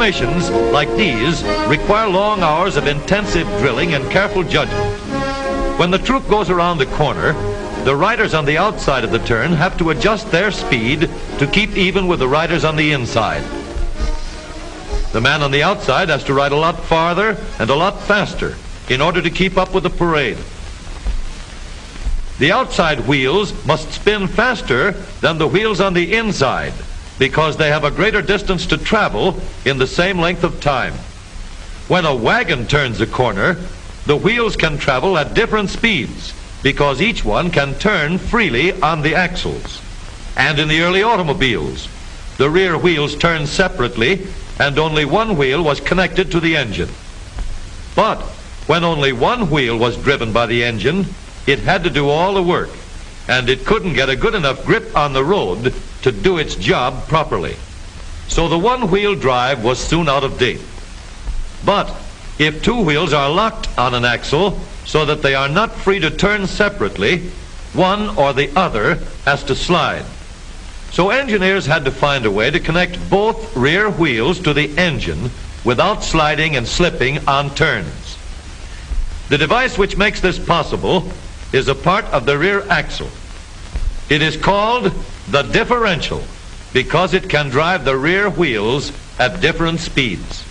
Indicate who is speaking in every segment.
Speaker 1: operations like these require long hours of intensive drilling and careful judgment. When the troop goes around the corner, the riders on the outside of the turn have to adjust their speed to keep even with the riders on the inside. The man on the outside has to ride a lot farther and a lot faster in order to keep up with the parade. The outside wheels must spin faster than the wheels on the inside because they have a greater distance to travel in the same length of time. When a wagon turns a corner, the wheels can travel at different speeds because each one can turn freely on the axles. And in the early automobiles, the rear wheels turned separately and only one wheel was connected to the engine. But when only one wheel was driven by the engine, it had to do all the work, and it couldn't get a good enough grip on the road to do its job properly. So the one-wheel drive was soon out of date. But if two wheels are locked on an axle so that they are not free to turn separately, one or the other has to slide. So engineers had to find a way to connect both rear wheels to the engine without sliding and slipping on turns. The device which makes this possible is a part of the rear axle. It is called the differential because it can drive the rear wheels at different speeds.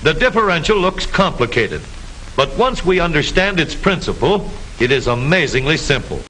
Speaker 1: The differential looks complicated, but once we understand its principle, it is amazingly simple.